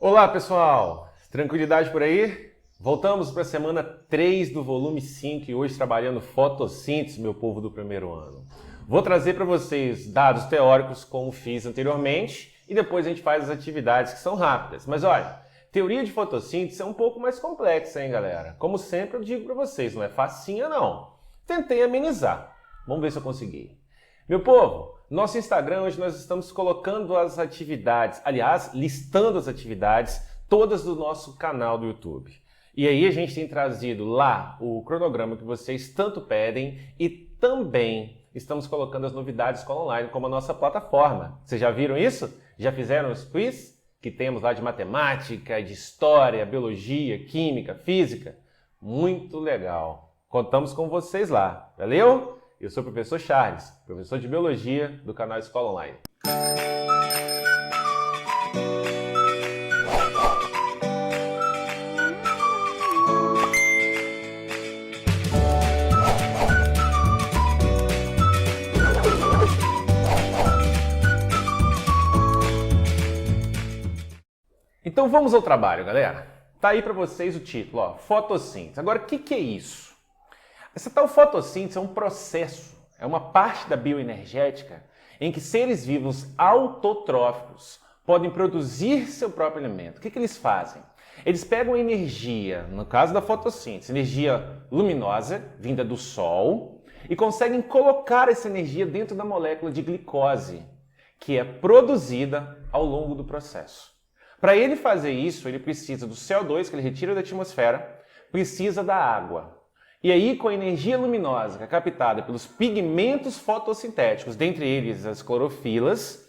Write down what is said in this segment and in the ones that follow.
Olá, pessoal! Tranquilidade por aí? Voltamos para a semana 3 do volume 5 e hoje trabalhando fotossíntese, meu povo do primeiro ano. Vou trazer para vocês dados teóricos como fiz anteriormente e depois a gente faz as atividades que são rápidas. Mas olha, teoria de fotossíntese é um pouco mais complexa, hein, galera? Como sempre eu digo para vocês, não é facinha não. Tentei amenizar. Vamos ver se eu consegui. Meu povo, nosso Instagram hoje nós estamos colocando as atividades, aliás, listando as atividades todas do nosso canal do YouTube. E aí a gente tem trazido lá o cronograma que vocês tanto pedem e também estamos colocando as novidades Escola Online como a nossa plataforma. Vocês já viram isso? Já fizeram os quiz que temos lá de matemática, de história, biologia, química, física? Muito legal. Contamos com vocês lá, valeu? Eu sou o professor Charles, professor de Biologia do canal Escola Online. Então vamos ao trabalho, galera. Tá aí para vocês o título, ó, fotossíntese. Agora, o que é isso? Essa tal fotossíntese é um processo, é uma parte da bioenergética em que seres vivos autotróficos podem produzir seu próprio alimento. O que eles fazem? Eles pegam energia, no caso da fotossíntese, energia luminosa, vinda do Sol, e conseguem colocar essa energia dentro da molécula de glicose, que é produzida ao longo do processo. Para ele fazer isso, ele precisa do CO2, que ele retira da atmosfera, precisa da água. E aí, com a energia luminosa que é captada pelos pigmentos fotossintéticos, dentre eles as clorofilas,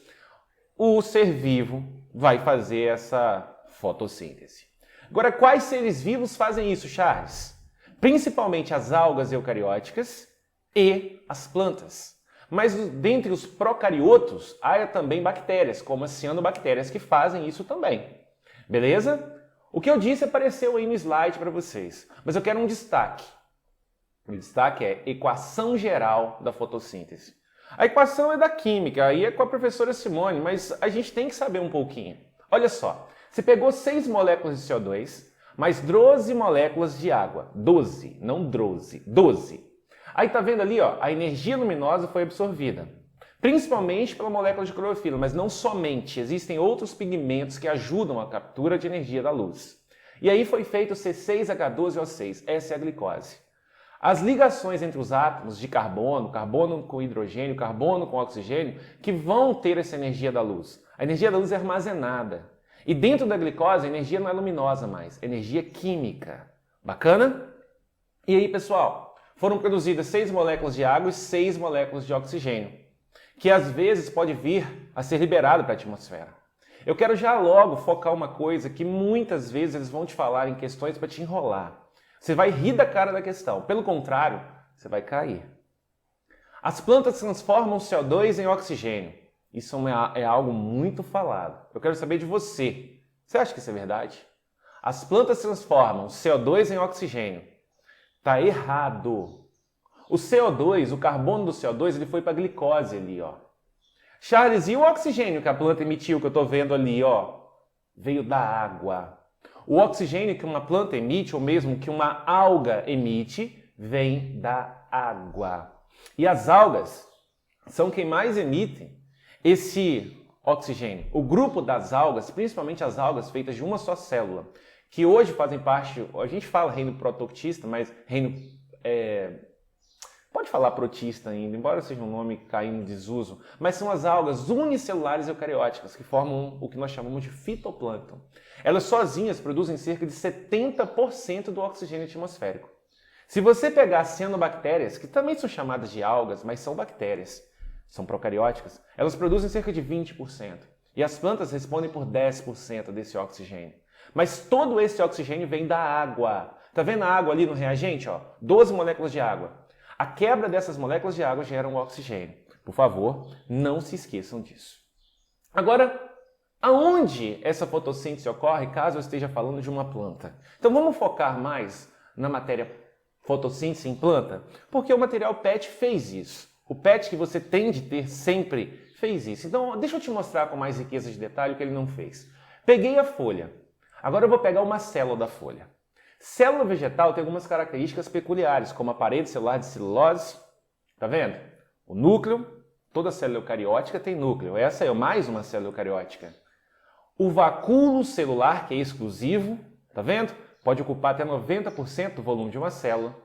o ser vivo vai fazer essa fotossíntese. Agora, quais seres vivos fazem isso, Charles? Principalmente as algas eucarióticas e as plantas. Mas dentre os procariotos, há também bactérias, como as cianobactérias, que fazem isso também. Beleza? O que eu disse apareceu aí no slide para vocês, mas eu quero um destaque. O destaque é equação geral da fotossíntese. A equação é da química, aí é com a professora Simone, mas a gente tem que saber um pouquinho. Olha só, você pegou 6 moléculas de CO2, mais 12 moléculas de água. 12, não 12, 12. Aí tá vendo ali, ó, a energia luminosa foi absorvida, principalmente pela molécula de clorofila, mas não somente, existem outros pigmentos que ajudam a captura de energia da luz. E aí foi feito o C6H12O6, essa é a glicose. As ligações entre os átomos de carbono, carbono com hidrogênio, carbono com oxigênio, que vão ter essa energia da luz. A energia da luz é armazenada. E dentro da glicose, a energia não é luminosa mais, é energia química. Bacana? E aí, pessoal, foram produzidas 6 moléculas de água e 6 moléculas de oxigênio, que às vezes pode vir a ser liberado para a atmosfera. Eu quero já logo focar uma coisa que muitas vezes eles vão te falar em questões para te enrolar. Você vai rir da cara da questão. Pelo contrário, você vai cair. As plantas transformam CO2 em oxigênio. Isso é algo muito falado. Eu quero saber de você. Você acha que isso é verdade? As plantas transformam CO2 em oxigênio. Está errado. O CO2, o carbono do CO2, ele foi para a glicose ali, ó. Charles, e o oxigênio que a planta emitiu, que eu estou vendo ali, ó? Veio da água. O oxigênio que uma planta emite, ou mesmo que uma alga emite, vem da água. E as algas são quem mais emitem esse oxigênio. O grupo das algas, principalmente as algas feitas de uma só célula, que hoje fazem parte, a gente fala reino protoctista, mas reino... pode falar protista ainda, embora seja um nome caindo em desuso, mas são as algas unicelulares eucarióticas, que formam o que nós chamamos de fitoplâncton. Elas sozinhas produzem cerca de 70% do oxigênio atmosférico. Se você pegar cianobactérias, que também são chamadas de algas, mas são bactérias, são procarióticas, elas produzem cerca de 20%. E as plantas respondem por 10% desse oxigênio. Mas todo esse oxigênio vem da água. Tá vendo a água ali no reagente? Ó? 12 moléculas de água. A quebra dessas moléculas de água gera um oxigênio. Por favor, não se esqueçam disso. Agora, aonde essa fotossíntese ocorre caso eu esteja falando de uma planta? Então vamos focar mais na matéria fotossíntese em planta? Porque o material PET fez isso. O PET que você tem de ter sempre fez isso. Então deixa eu te mostrar com mais riqueza de detalhe o que ele não fez. Peguei a folha. Agora eu vou pegar uma célula da folha. Célula vegetal tem algumas características peculiares, como a parede celular de celulose, tá vendo? O núcleo, toda célula eucariótica tem núcleo, essa é mais uma célula eucariótica. O vacúolo celular, que é exclusivo, tá vendo? Pode ocupar até 90% do volume de uma célula.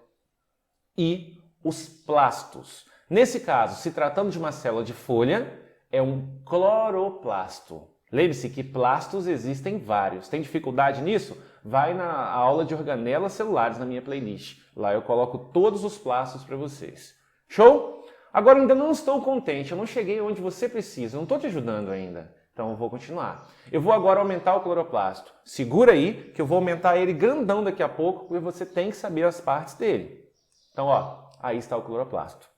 E os plastos. Nesse caso, se tratando de uma célula de folha, é um cloroplasto. Lembre-se que plastos existem vários. Tem dificuldade nisso? Vai na aula de organelas celulares na minha playlist. Lá eu coloco todos os plastos para vocês. Show? Agora eu ainda não estou contente, eu não cheguei onde você precisa, eu não estou te ajudando ainda. Então eu vou continuar. Eu vou agora aumentar o cloroplasto. Segura aí que eu vou aumentar ele grandão daqui a pouco, porque você tem que saber as partes dele. Então, ó, aí está o cloroplasto.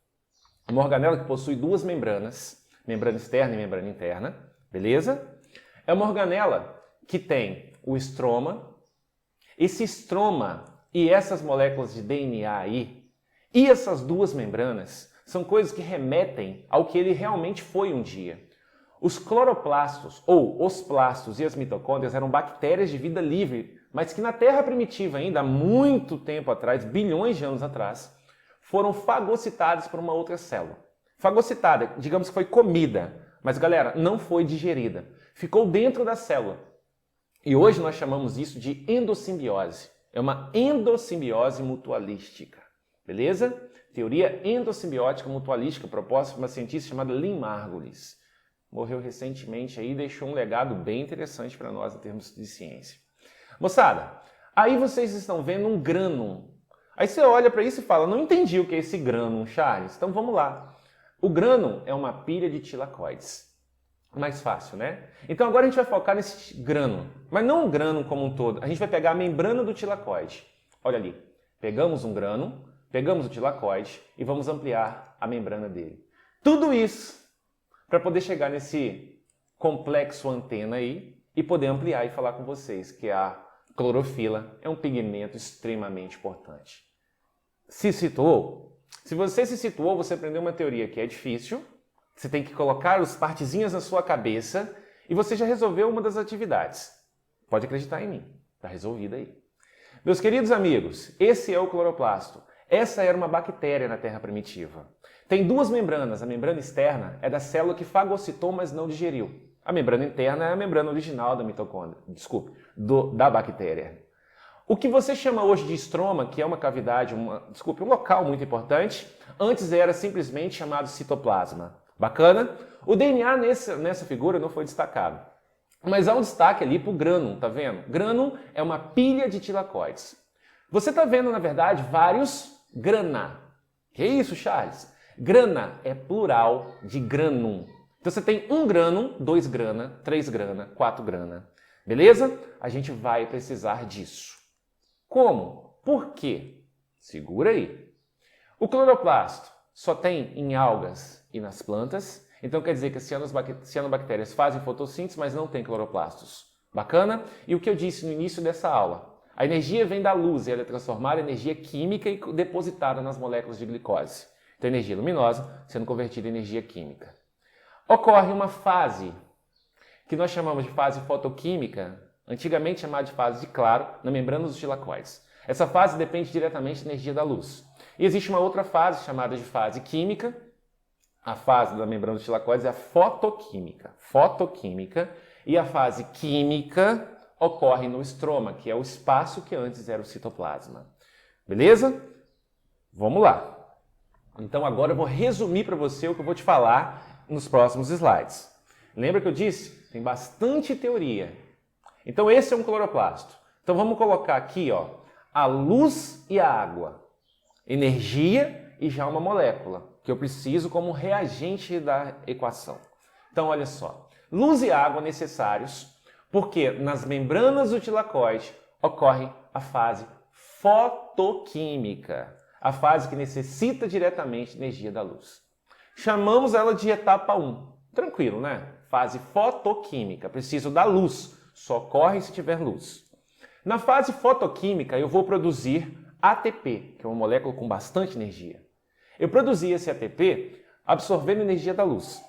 Uma organela que possui duas membranas, membrana externa e membrana interna, beleza? É uma organela que tem o estroma. Esse estroma e essas moléculas de DNA aí, e essas duas membranas, são coisas que remetem ao que ele realmente foi um dia. Os cloroplastos, ou os plastos e as mitocôndrias eram bactérias de vida livre, mas que na Terra primitiva ainda, há muito tempo atrás, bilhões de anos atrás, foram fagocitadas por uma outra célula. Fagocitada, digamos que foi comida, mas galera, não foi digerida. Ficou dentro da célula. E hoje nós chamamos isso de endossimbiose. É uma endossimbiose mutualística. Beleza? Teoria endossimbiótica mutualística proposta por uma cientista chamada Lynn Margulis. Morreu recentemente aí e deixou um legado bem interessante para nós em termos de ciência. Moçada, aí vocês estão vendo um grânum. Aí você olha para isso e fala, não entendi o que é esse grânum, Charles. Então vamos lá. O grânum é uma pilha de tilacoides. Mais fácil, né? Então agora a gente vai focar nesse grânum. Mas não o grânum como um todo. A gente vai pegar a membrana do tilacoide. Olha ali. Pegamos um grânum, pegamos o tilacoide e vamos ampliar a membrana dele. Tudo isso para poder chegar nesse complexo antena aí e poder ampliar e falar com vocês que a clorofila é um pigmento extremamente importante. Se situou? Se você se situou, você aprendeu uma teoria que é difícil, você tem que colocar as partezinhas na sua cabeça e você já resolveu uma das atividades. Pode acreditar em mim, está resolvida aí. Meus queridos amigos, esse é o cloroplasto. Essa era uma bactéria na Terra primitiva. Tem duas membranas. A membrana externa é da célula que fagocitou, mas não digeriu. A membrana interna é a membrana original da mitocôndria, da bactéria. O que você chama hoje de estroma, que é uma cavidade, um local muito importante, antes era simplesmente chamado citoplasma. Bacana? O DNA nessa figura não foi destacado. Mas há um destaque ali para o grânum, tá vendo? Grânum é uma pilha de tilacoides. Você está vendo, na verdade, vários grana. Que isso, Charles? Grana é plural de granum. Então você tem um grânum, 2 grana, 3 grana, 4 grana. Beleza? A gente vai precisar disso. Como? Por quê? Segura aí. O cloroplasto só tem em algas e nas plantas. Então quer dizer que as cianobactérias fazem fotossíntese, mas não tem cloroplastos. Bacana? E o que eu disse no início dessa aula? A energia vem da luz e ela é transformada em energia química e depositada nas moléculas de glicose. Então, energia luminosa sendo convertida em energia química. Ocorre uma fase que nós chamamos de fase fotoquímica, antigamente chamada de fase de claro, na membrana dos tilacoides. Essa fase depende diretamente da energia da luz. E existe uma outra fase chamada de fase química. A fase da membrana dos tilacoides é a fotoquímica. E a fase química ocorre no estroma, que é o espaço que antes era o citoplasma. Beleza? Vamos lá. Então agora eu vou resumir para você o que eu vou te falar nos próximos slides. Lembra que eu disse? Tem bastante teoria. Então esse é um cloroplasto. Então vamos colocar aqui, ó, a luz e a água. Energia e já uma molécula, que eu preciso como reagente da equação. Então olha só. Luz e água necessários, porque nas membranas do tilacoide ocorre a fase fotoquímica. A fase que necessita diretamente de energia da luz. Chamamos ela de etapa 1. Tranquilo, né? Fase fotoquímica. Preciso da luz. Só ocorre se tiver luz. Na fase fotoquímica, eu vou produzir ATP, que é uma molécula com bastante energia. Eu produzi esse ATP absorvendo energia da luz.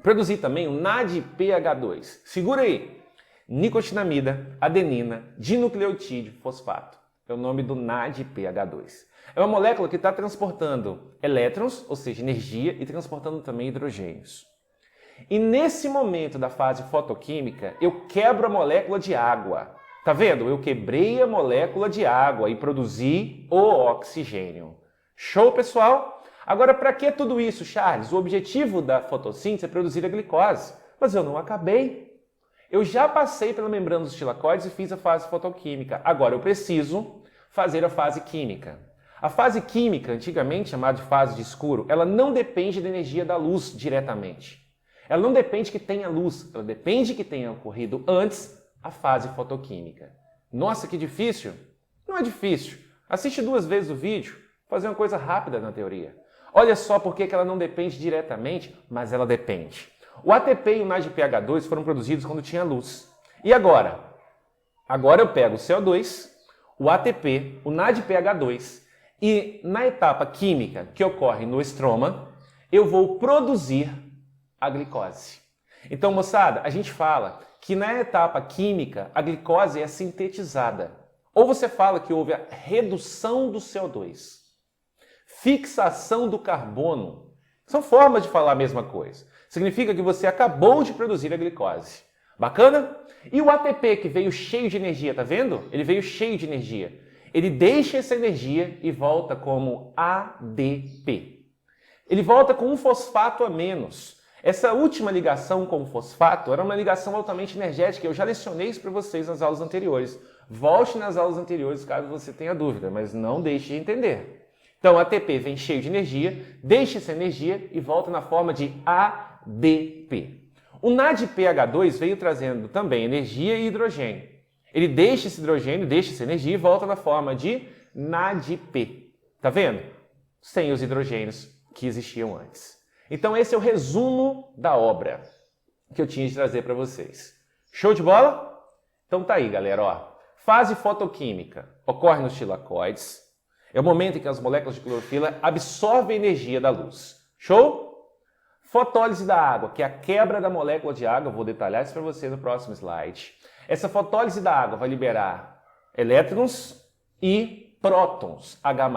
Produzi também o NADPH2. Segura aí. nicotinamida, adenina, dinucleotídeo, fosfato. É o nome do NADPH2. É uma molécula que está transportando elétrons, ou seja, energia, e transportando também hidrogênios. E nesse momento da fase fotoquímica, eu quebro a molécula de água. Tá vendo? Eu quebrei a molécula de água e produzi o oxigênio. Show, pessoal? Agora, para que tudo isso, Charles? O objetivo da fotossíntese é produzir a glicose. Mas eu não acabei. Eu já passei pela membrana dos tilacoides e fiz a fase fotoquímica. Agora eu preciso fazer a fase química. A fase química, antigamente chamada de fase de escuro, ela não depende da energia da luz diretamente. Ela não depende que tenha luz, ela depende que tenha ocorrido antes a fase fotoquímica. Nossa, que difícil! Não é difícil. Assiste 2 vezes o vídeo, fazer uma coisa rápida na teoria. Olha só por que ela não depende diretamente, mas ela depende. O ATP e o NADPH2 foram produzidos quando tinha luz. E agora? Agora eu pego o CO2, o ATP, o NADPH2 e na etapa química que ocorre no estroma, eu vou produzir a glicose. Então, moçada, a gente fala que na etapa química a glicose é sintetizada. Ou você fala que houve a redução do CO2, fixação do carbono. São formas de falar a mesma coisa. Significa que você acabou de produzir a glicose. Bacana? E o ATP que veio cheio de energia, tá vendo? Ele veio cheio de energia. Ele deixa essa energia e volta como ADP. Ele volta com um fosfato a menos. Essa última ligação com o fosfato era uma ligação altamente energética. Eu já lecionei isso para vocês nas aulas anteriores. Volte nas aulas anteriores caso você tenha dúvida, mas não deixe de entender. Então, ATP vem cheio de energia, deixa essa energia e volta na forma de ADP. O NADPH2 veio trazendo também energia e hidrogênio. Ele deixa esse hidrogênio, deixa essa energia e volta na forma de NADP. Tá vendo? Sem os hidrogênios que existiam antes. Então, esse é o resumo da obra que eu tinha de trazer para vocês. Show de bola? Então tá aí, galera. Ó. Fase fotoquímica ocorre nos tilacoides. É o momento em que as moléculas de clorofila absorvem a energia da luz. Show? Fotólise da água, que é a quebra da molécula de água. Eu vou detalhar isso para você no próximo slide. Essa fotólise da água vai liberar elétrons e prótons, H+.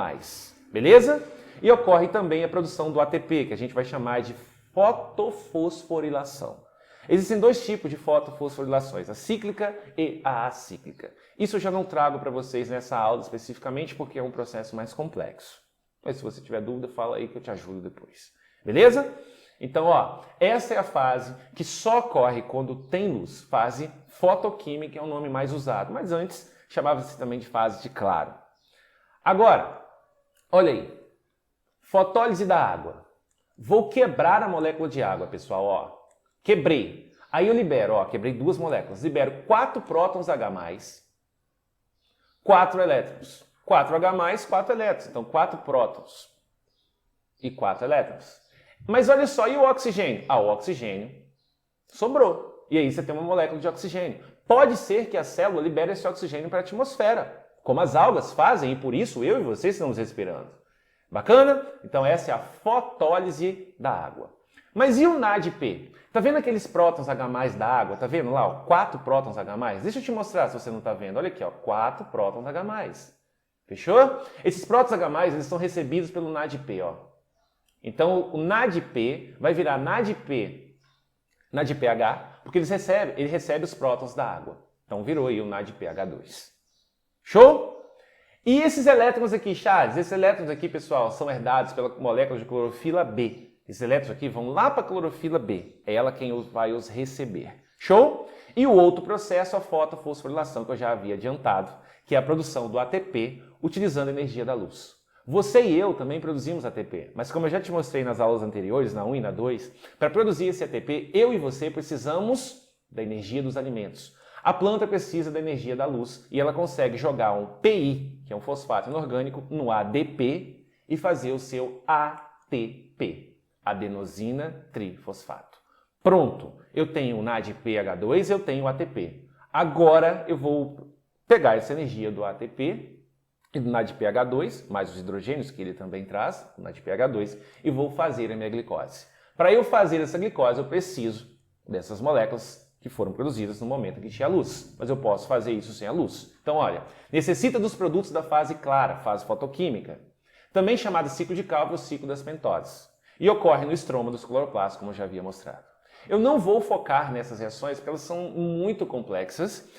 Beleza? E ocorre também a produção do ATP, que a gente vai chamar de fotofosforilação. Existem 2 tipos de fotofosforilações, a cíclica e a acíclica. Isso eu já não trago para vocês nessa aula especificamente, porque é um processo mais complexo. Mas se você tiver dúvida, fala aí que eu te ajudo depois. Beleza? Então, ó, essa é a fase que só ocorre quando tem luz. Fase fotoquímica é o nome mais usado, mas antes chamava-se também de fase de claro. Agora, olha aí. Fotólise da água. Vou quebrar a molécula de água, pessoal, ó. Quebrei. Aí eu libero, ó, quebrei 2 moléculas. Libero 4 prótons H+, 4 elétrons. 4H+, 4 elétrons. Então, 4 prótons e 4 elétrons. Mas olha só, e o oxigênio? Ah, o oxigênio sobrou. E aí você tem uma molécula de oxigênio. Pode ser que a célula libere esse oxigênio para a atmosfera, como as algas fazem, e por isso eu e você estamos respirando. Bacana? Então essa é a fotólise da água. Mas e o NADP? Tá vendo aqueles prótons H+ da água? Tá vendo lá, ó, 4 prótons H+? Deixa eu te mostrar se você não tá vendo. Olha aqui, ó, 4 prótons H+. Fechou? Esses prótons H+, eles são recebidos pelo NADP, ó. Então o NADP vai virar NADPH, porque ele recebe os prótons da água. Então virou aí o NADPH2. Show? E esses elétrons aqui, Charles, esses elétrons aqui, pessoal, são herdados pela molécula de clorofila B. Esses elétrons aqui vão lá para a clorofila B. É ela quem vai os receber. Show? E o outro processo, a fotofosforilação, que eu já havia adiantado, que é a produção do ATP utilizando a energia da luz. Você e eu também produzimos ATP, mas como eu já te mostrei nas aulas anteriores, na 1 e na 2, para produzir esse ATP, eu e você precisamos da energia dos alimentos. A planta precisa da energia da luz e ela consegue jogar um PI, que é um fosfato inorgânico, no ADP e fazer o seu ATP, adenosina trifosfato. Pronto, eu tenho o NADPH2, eu tenho o ATP. Agora eu vou pegar essa energia do ATP e do NADPH2, mais os hidrogênios que ele também traz, o NADPH2, e vou fazer a minha glicose. Para eu fazer essa glicose, eu preciso dessas moléculas que foram produzidas no momento em que tinha luz, mas eu posso fazer isso sem a luz. Então, olha, necessita dos produtos da fase clara, fase fotoquímica, também chamada ciclo de Calvin ou ciclo das pentoses, e ocorre no estroma dos cloroplastos, como eu já havia mostrado. Eu não vou focar nessas reações porque elas são muito complexas,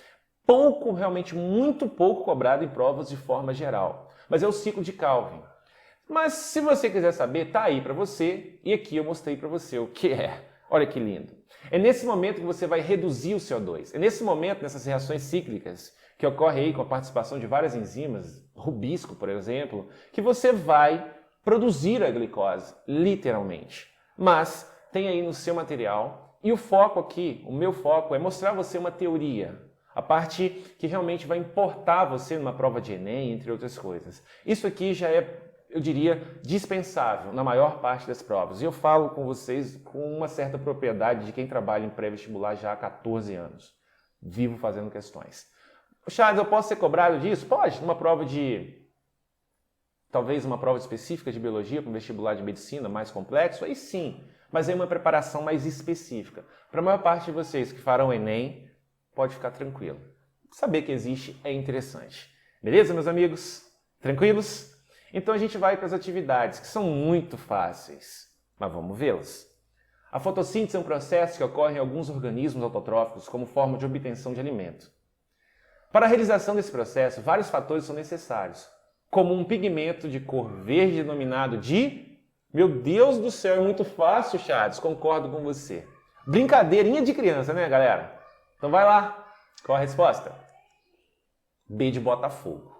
realmente muito pouco cobrado em provas de forma geral, mas é o ciclo de Calvin. Mas se você quiser saber, tá aí para você, e aqui eu mostrei para você o que é. Olha que lindo. É nesse momento que você vai reduzir o CO2. É nesse momento, nessas reações cíclicas, que ocorre aí com a participação de várias enzimas, rubisco, por exemplo, que você vai produzir a glicose, literalmente. Mas tem aí no seu material, e o foco aqui, o meu foco é mostrar a você uma teoria, a parte que realmente vai importar você numa prova de Enem, entre outras coisas. Isso aqui já é, eu diria, dispensável na maior parte das provas. E eu falo com vocês com uma certa propriedade de quem trabalha em pré-vestibular já há 14 anos. Vivo fazendo questões. Charles, eu posso ser cobrado disso? Pode, numa prova de... talvez uma prova específica de biologia, para um vestibular de medicina mais complexo, aí sim. Mas é uma preparação mais específica. Para a maior parte de vocês que farão Enem, pode ficar tranquilo. Saber que existe é interessante. Beleza, meus amigos? Tranquilos? Então a gente vai para as atividades, que são muito fáceis, mas vamos vê-las. A fotossíntese é um processo que ocorre em alguns organismos autotróficos como forma de obtenção de alimento. Para a realização desse processo, vários fatores são necessários, como um pigmento de cor verde denominado de... Meu Deus do céu, é muito fácil, Charles, concordo com você. Brincadeirinha de criança, né, galera? Então vai lá, qual a resposta? B de Botafogo.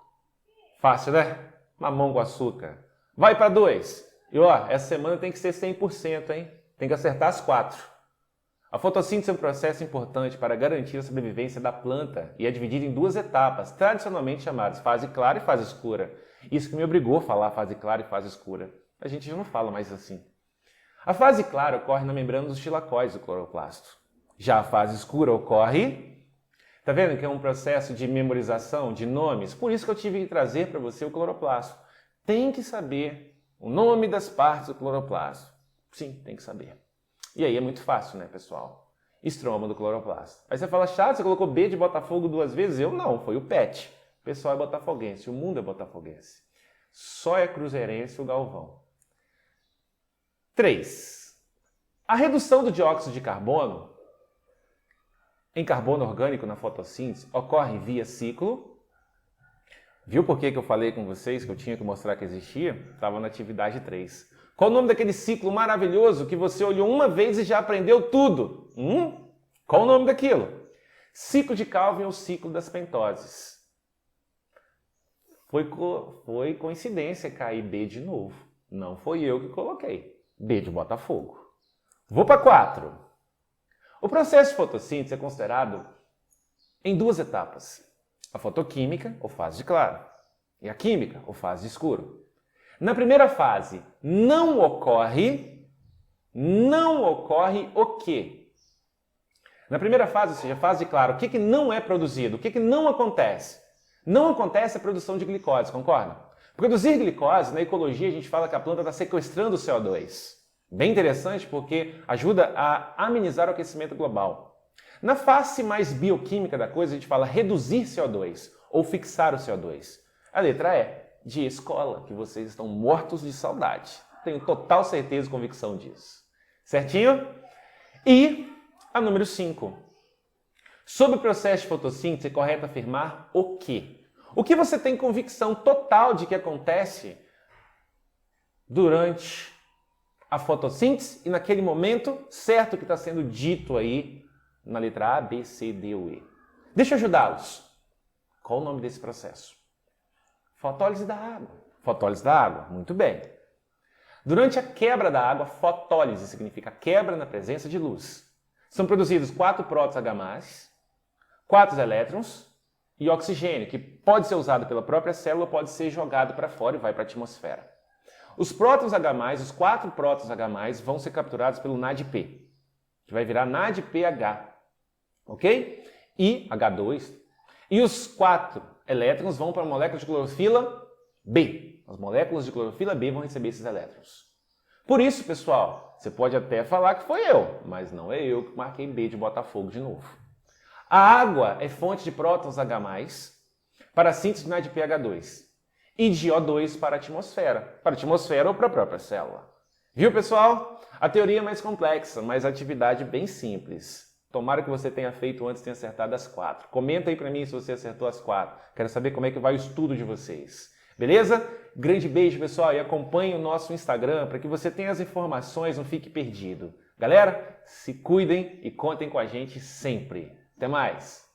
Fácil, né? Mamão com açúcar. Vai para 2. E ó, essa semana tem que ser 100%, hein? Tem que acertar as 4. A fotossíntese é um processo importante para garantir a sobrevivência da planta e é dividida em 2 etapas, tradicionalmente chamadas fase clara e fase escura. Isso que me obrigou a falar fase clara e fase escura. A gente já não fala mais assim. A fase clara ocorre na membrana dos tilacoides do cloroplasto. Já a fase escura ocorre... Tá vendo que é um processo de memorização de nomes? Por isso que eu tive que trazer para você o cloroplasto. Tem que saber o nome das partes do cloroplasto. Sim, tem que saber. E aí é muito fácil, né, pessoal? Estroma do cloroplasto. Aí você fala, chato, você colocou B de Botafogo 2 vezes? Eu não, foi o PET. O pessoal é botafoguense, o mundo é botafoguense. Só é cruzeirense o Galvão. 3. A redução do dióxido de carbono em carbono orgânico na fotossíntese ocorre via ciclo. Viu por que eu falei com vocês que eu tinha que mostrar que existia? Estava na atividade 3. Qual o nome daquele ciclo maravilhoso que você olhou uma vez e já aprendeu tudo? Qual o nome daquilo? Ciclo de Calvin ou ciclo das pentoses. Foi coincidência cair B de novo. Não foi eu que coloquei. B de Botafogo. Vou para 4. O processo de fotossíntese é considerado em 2 etapas. A fotoquímica, ou fase de claro, e a química, ou fase de escuro. Na primeira fase, não ocorre o quê? Na primeira fase, ou seja, fase de claro, o que não é produzido? O que não acontece? Não acontece a produção de glicose, concorda? Produzir glicose, na ecologia, a gente fala que a planta está sequestrando o CO2. Bem interessante porque ajuda a amenizar o aquecimento global. Na face mais bioquímica da coisa, a gente fala reduzir CO2 ou fixar o CO2. A letra E, de escola, que vocês estão mortos de saudade. Tenho total certeza e convicção disso. Certinho? E a número 5. Sobre o processo de fotossíntese, é correto afirmar o quê? O que você tem convicção total de que acontece durante a fotossíntese e naquele momento certo que está sendo dito aí na letra A, B, C, D ou E. Deixa eu ajudá-los. Qual o nome desse processo? Fotólise da água. Fotólise da água, muito bem. Durante a quebra da água, fotólise significa quebra na presença de luz. São produzidos 4 prótons H+, 4 elétrons e oxigênio, que pode ser usado pela própria célula ou pode ser jogado para fora e vai para a atmosfera. Os prótons H+, os 4 prótons H+, vão ser capturados pelo NADP, que vai virar NADPH, ok? E H2. E os 4 elétrons vão para a molécula de clorofila B. As moléculas de clorofila B vão receber esses elétrons. Por isso, pessoal, Você pode até falar que foi eu, mas não é eu que marquei B de Botafogo de novo. A água é fonte de prótons H+, para a síntese de NADPH2 e de O2 para a atmosfera ou para a própria célula. Viu, pessoal? A teoria é mais complexa, mas a atividade bem simples. Tomara que você tenha feito antes de ter acertado as 4. Comenta aí para mim se você acertou as 4. Quero saber como é que vai o estudo de vocês. Beleza? Grande beijo, pessoal, e acompanhe o nosso Instagram para que você tenha as informações, não fique perdido. Galera, se cuidem e contem com a gente sempre. Até mais!